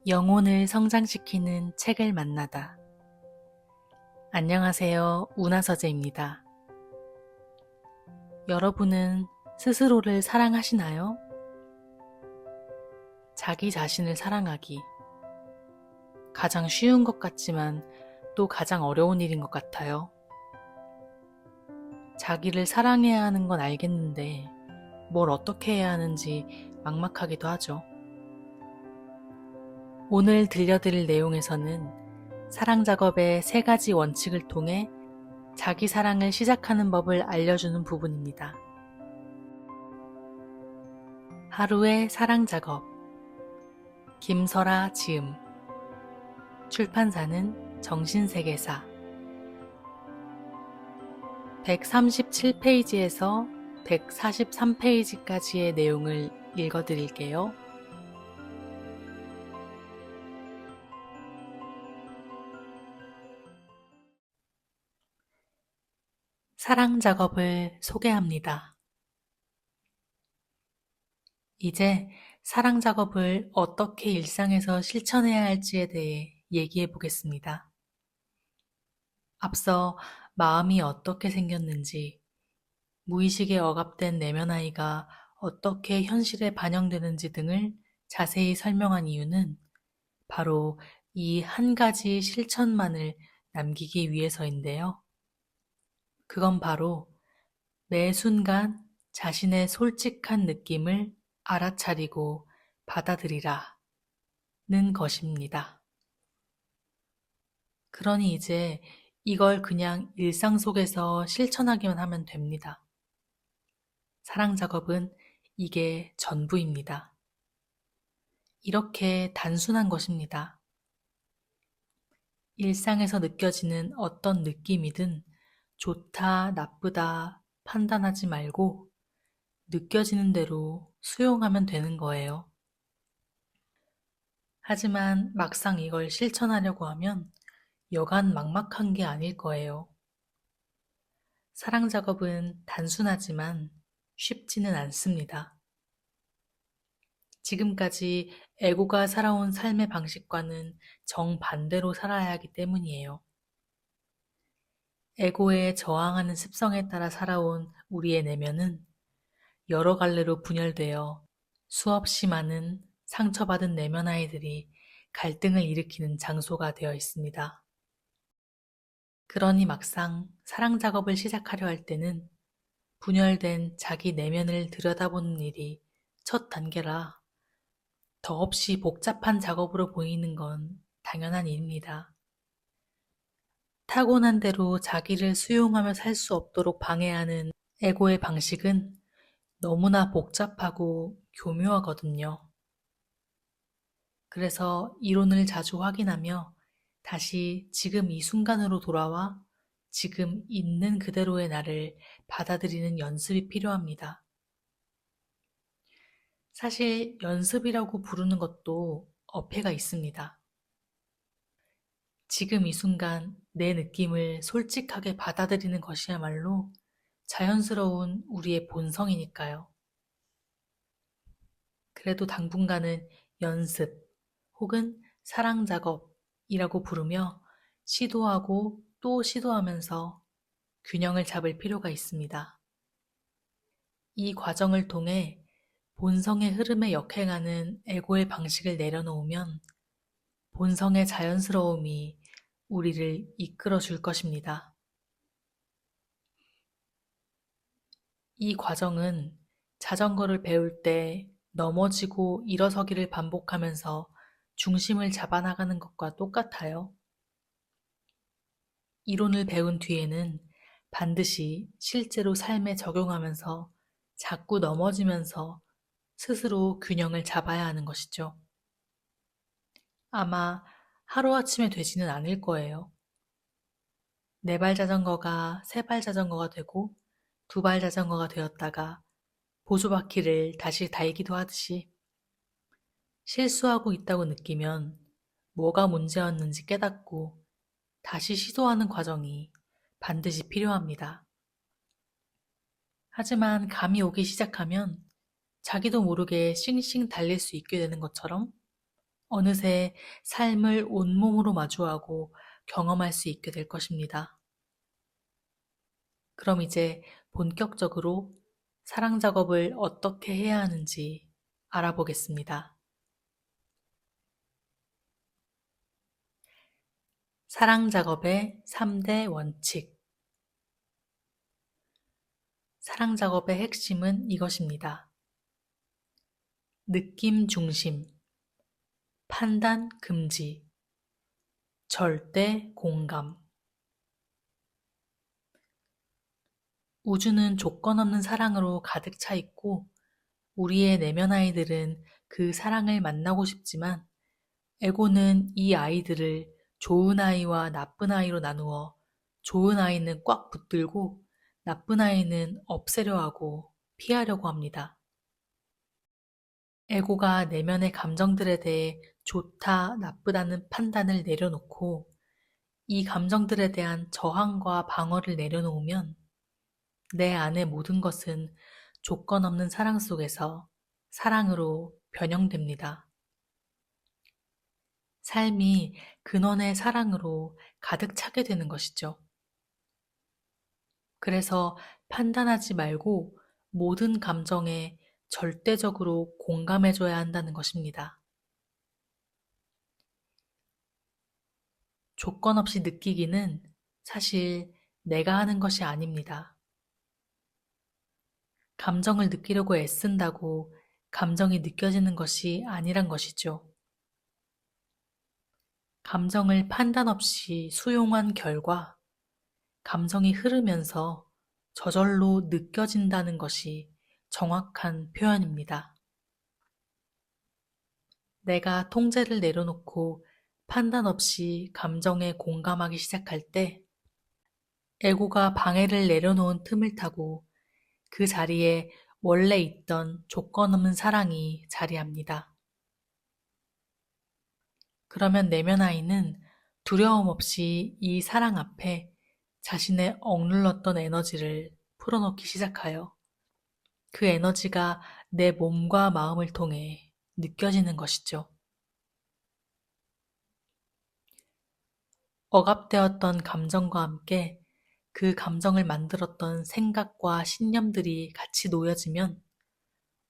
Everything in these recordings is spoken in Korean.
영혼을 성장시키는 책을 만나다. 안녕하세요. 운하서재입니다. 여러분은 스스로를 사랑하시나요? 자기 자신을 사랑하기. 가장 쉬운 것 같지만 또 가장 어려운 일인 것 같아요. 자기를 사랑해야 하는 건 알겠는데 뭘 어떻게 해야 하는지 막막하기도 하죠. 오늘 들려드릴 내용에서는 사랑 작업의 3가지 원칙을 통해 자기 사랑을 시작하는 법을 알려주는 부분입니다. 하루의 사랑 작업. 김설아 지음. 출판사는 정신세계사. 137페이지에서 143페이지까지의 내용을 읽어드릴게요. 사랑 작업을 소개합니다. 이제 사랑 작업을 어떻게 일상에서 실천해야 할지에 대해 얘기해 보겠습니다. 앞서 마음이 어떻게 생겼는지, 무의식에 억압된 내면 아이가 어떻게 현실에 반영되는지 등을 자세히 설명한 이유는 바로 이 한 가지 실천만을 남기기 위해서인데요. 그건 바로 매 순간 자신의 솔직한 느낌을 알아차리고 받아들이라 는 것입니다. 그러니 이제 이걸 그냥 일상 속에서 실천하기만 하면 됩니다. 사랑 작업은 이게 전부입니다. 이렇게 단순한 것입니다. 일상에서 느껴지는 어떤 느낌이든 좋다, 나쁘다 판단하지 말고 느껴지는 대로 수용하면 되는 거예요. 하지만 막상 이걸 실천하려고 하면 여간 막막한 게 아닐 거예요. 사랑 작업은 단순하지만 쉽지는 않습니다. 지금까지 에고가 살아온 삶의 방식과는 정반대로 살아야 하기 때문이에요. 에고에 저항하는 습성에 따라 살아온 우리의 내면은 여러 갈래로 분열되어 수없이 많은 상처받은 내면 아이들이 갈등을 일으키는 장소가 되어 있습니다. 그러니 막상 사랑 작업을 시작하려 할 때는 분열된 자기 내면을 들여다보는 일이 첫 단계라 더없이 복잡한 작업으로 보이는 건 당연한 일입니다. 타고난 대로 자기를 수용하며 살 수 없도록 방해하는 에고의 방식은 너무나 복잡하고 교묘하거든요. 그래서 이론을 자주 확인하며 다시 지금 이 순간으로 돌아와 지금 있는 그대로의 나를 받아들이는 연습이 필요합니다. 사실 연습이라고 부르는 것도 어폐가 있습니다. 지금 이 순간 내 느낌을 솔직하게 받아들이는 것이야말로 자연스러운 우리의 본성이니까요. 그래도 당분간은 연습 혹은 사랑 작업이라고 부르며 시도하고 또 시도하면서 균형을 잡을 필요가 있습니다. 이 과정을 통해 본성의 흐름에 역행하는 에고의 방식을 내려놓으면 본성의 자연스러움이 우리를 이끌어 줄 것입니다. 이 과정은 자전거를 배울 때 넘어지고 일어서기를 반복하면서 중심을 잡아나가는 것과 똑같아요. 이론을 배운 뒤에는 반드시 실제로 삶에 적용하면서 자꾸 넘어지면서 스스로 균형을 잡아야 하는 것이죠. 아마 하루아침에 되지는 않을 거예요. 4발 자전거가 3발 자전거가 되고 2발 자전거가 되었다가 보조바퀴를 다시 달기도 하듯이 실수하고 있다고 느끼면 뭐가 문제였는지 깨닫고 다시 시도하는 과정이 반드시 필요합니다. 하지만 감이 오기 시작하면 자기도 모르게 싱싱 달릴 수 있게 되는 것처럼 어느새 삶을 온몸으로 마주하고 경험할 수 있게 될 것입니다. 그럼 이제 본격적으로 사랑 작업을 어떻게 해야 하는지 알아보겠습니다. 사랑 작업의 3대 원칙. 사랑 작업의 핵심은 이것입니다. 느낌 중심, 판단 금지, 절대 공감. 우주는 조건 없는 사랑으로 가득 차 있고 우리의 내면 아이들은 그 사랑을 만나고 싶지만 에고는 이 아이들을 좋은 아이와 나쁜 아이로 나누어 좋은 아이는 꽉 붙들고 나쁜 아이는 없애려 하고 피하려고 합니다. 에고가 내면의 감정들에 대해 좋다, 나쁘다는 판단을 내려놓고 이 감정들에 대한 저항과 방어를 내려놓으면 내 안의 모든 것은 조건 없는 사랑 속에서 사랑으로 변형됩니다. 삶이 근원의 사랑으로 가득 차게 되는 것이죠. 그래서 판단하지 말고 모든 감정에 절대적으로 공감해줘야 한다는 것입니다. 조건 없이 느끼기는 사실 내가 하는 것이 아닙니다. 감정을 느끼려고 애쓴다고 감정이 느껴지는 것이 아니란 것이죠. 감정을 판단 없이 수용한 결과 감정이 흐르면서 저절로 느껴진다는 것이 정확한 표현입니다. 내가 통제를 내려놓고 판단 없이 감정에 공감하기 시작할 때 에고가 방해를 내려놓은 틈을 타고 그 자리에 원래 있던 조건 없는 사랑이 자리합니다. 그러면 내면 아이는 두려움 없이 이 사랑 앞에 자신의 억눌렀던 에너지를 풀어놓기 시작하여 그 에너지가 내 몸과 마음을 통해 느껴지는 것이죠. 억압되었던 감정과 함께 그 감정을 만들었던 생각과 신념들이 같이 놓여지면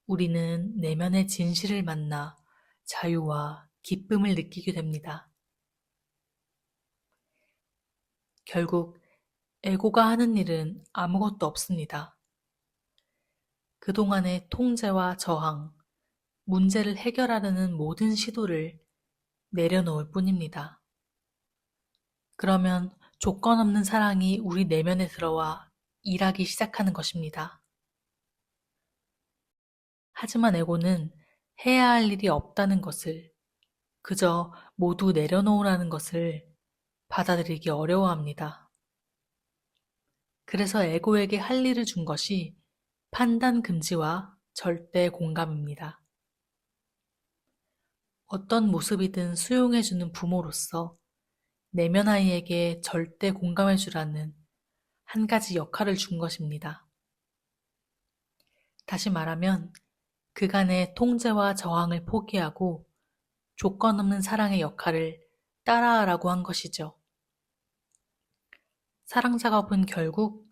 우리는 내면의 진실을 만나 자유와 기쁨을 느끼게 됩니다. 결국 에고가 하는 일은 아무것도 없습니다. 그동안의 통제와 저항, 문제를 해결하려는 모든 시도를 내려놓을 뿐입니다. 그러면 조건 없는 사랑이 우리 내면에 들어와 일하기 시작하는 것입니다. 하지만 에고는 해야 할 일이 없다는 것을, 그저 모두 내려놓으라는 것을 받아들이기 어려워합니다. 그래서 에고에게 할 일을 준 것이 판단 금지와 절대 공감입니다. 어떤 모습이든 수용해주는 부모로서 내면 아이에게 절대 공감해주라는 한 가지 역할을 준 것입니다. 다시 말하면 그간의 통제와 저항을 포기하고 조건 없는 사랑의 역할을 따라하라고 한 것이죠. 사랑 작업은 결국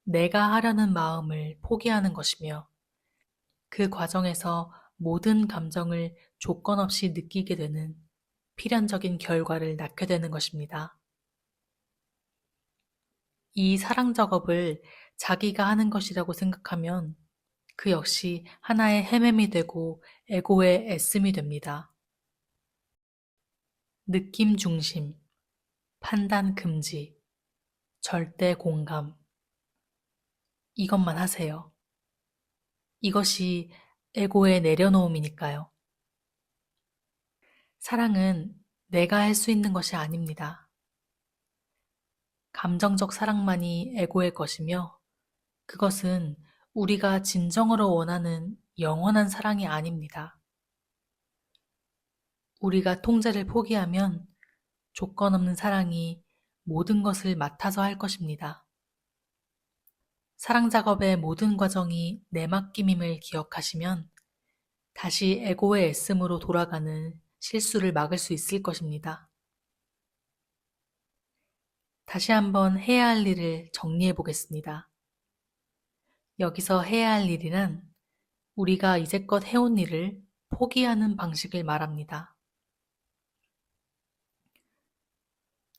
내가 하려는 마음을 포기하는 것이며 그 과정에서 모든 감정을 조건 없이 느끼게 되는 필연적인 결과를 낳게 되는 것입니다. 이 사랑 작업을 자기가 하는 것이라고 생각하면 그 역시 하나의 헤매미 되고 에고의 애씀이 됩니다. 느낌 중심, 판단 금지, 절대 공감. 이것만 하세요. 이것이 에고의 내려놓음이니까요. 사랑은 내가 할 수 있는 것이 아닙니다. 감정적 사랑만이 에고의 것이며 그것은 우리가 진정으로 원하는 영원한 사랑이 아닙니다. 우리가 통제를 포기하면 조건 없는 사랑이 모든 것을 맡아서 할 것입니다. 사랑 작업의 모든 과정이 내 맡김임을 기억하시면 다시 에고의 애씀으로 돌아가는 실수를 막을 수 있을 것입니다. 다시 한번 해야 할 일을 정리해 보겠습니다. 여기서 해야 할 일이란 우리가 이제껏 해온 일을 포기하는 방식을 말합니다.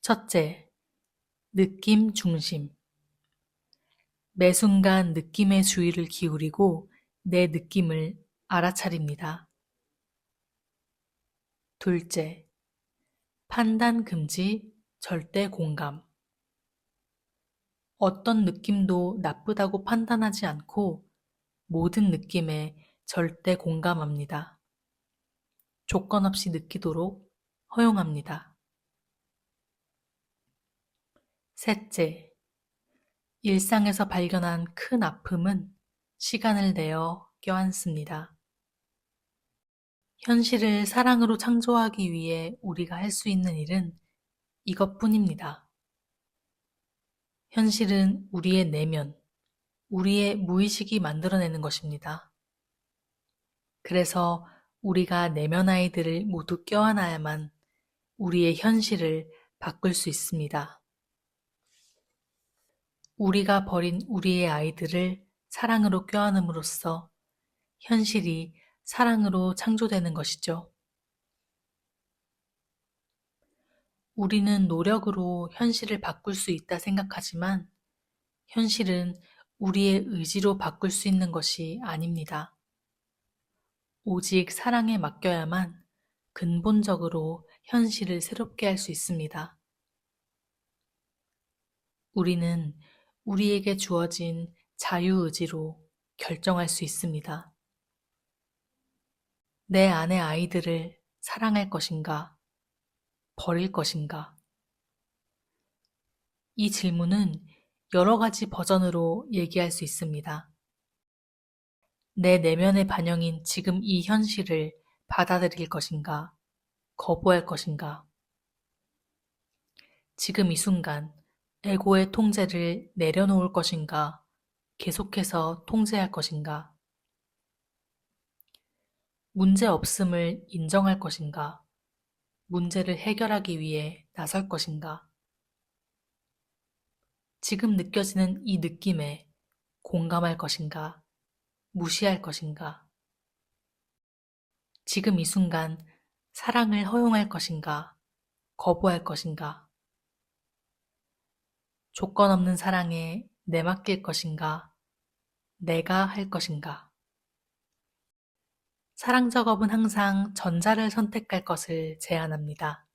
첫째, 느낌 중심. 매 순간 느낌의 주의를 기울이고 내 느낌을 알아차립니다. 둘째, 판단 금지, 절대 공감. 어떤 느낌도 나쁘다고 판단하지 않고 모든 느낌에 절대 공감합니다. 조건 없이 느끼도록 허용합니다. 셋째, 일상에서 발견한 큰 아픔은 시간을 내어 껴안습니다. 현실을 사랑으로 창조하기 위해 우리가 할 수 있는 일은 이것뿐입니다. 현실은 우리의 내면, 우리의 무의식이 만들어내는 것입니다. 그래서 우리가 내면 아이들을 모두 껴안아야만 우리의 현실을 바꿀 수 있습니다. 우리가 버린 우리의 아이들을 사랑으로 껴안음으로써 현실이 사랑으로 창조되는 것이죠. 우리는 노력으로 현실을 바꿀 수 있다 생각하지만 현실은 우리의 의지로 바꿀 수 있는 것이 아닙니다. 오직 사랑에 맡겨야만 근본적으로 현실을 새롭게 할 수 있습니다. 우리는 우리에게 주어진 자유의지로 결정할 수 있습니다. 내 안의 아이들을 사랑할 것인가, 버릴 것인가? 이 질문은 여러 가지 버전으로 얘기할 수 있습니다. 내 내면의 반영인 지금 이 현실을 받아들일 것인가, 거부할 것인가? 지금 이 순간 에고의 통제를 내려놓을 것인가, 계속해서 통제할 것인가? 문제 없음을 인정할 것인가, 문제를 해결하기 위해 나설 것인가? 지금 느껴지는 이 느낌에 공감할 것인가, 무시할 것인가? 지금 이 순간 사랑을 허용할 것인가, 거부할 것인가? 조건 없는 사랑에 내맡길 것인가, 내가 할 것인가? 사랑 작업은 항상 전자를 선택할 것을 제안합니다.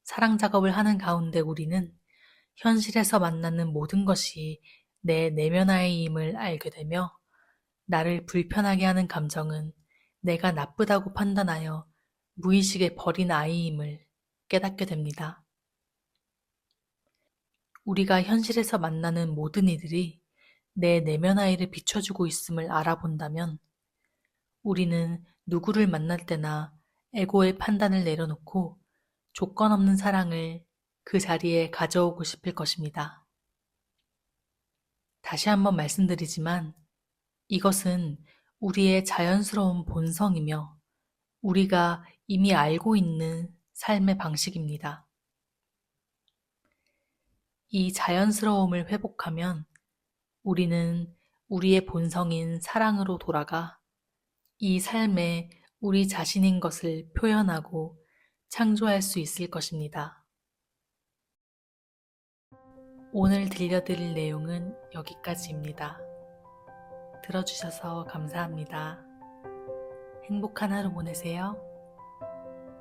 사랑 작업을 하는 가운데 우리는 현실에서 만나는 모든 것이 내 내면 아이임을 알게 되며 나를 불편하게 하는 감정은 내가 나쁘다고 판단하여 무의식에 버린 아이임을 깨닫게 됩니다. 우리가 현실에서 만나는 모든 이들이 내 내면 아이를 비춰주고 있음을 알아본다면 우리는 누구를 만날 때나 에고의 판단을 내려놓고 조건 없는 사랑을 그 자리에 가져오고 싶을 것입니다. 다시 한번 말씀드리지만 이것은 우리의 자연스러운 본성이며 우리가 이미 알고 있는 삶의 방식입니다. 이 자연스러움을 회복하면 우리는 우리의 본성인 사랑으로 돌아가 이 삶에 우리 자신인 것을 표현하고 창조할 수 있을 것입니다. 오늘 들려드릴 내용은 여기까지입니다. 들어주셔서 감사합니다. 행복한 하루 보내세요.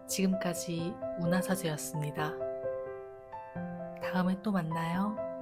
지금까지 운하서재였습니다. 다음에 또 만나요.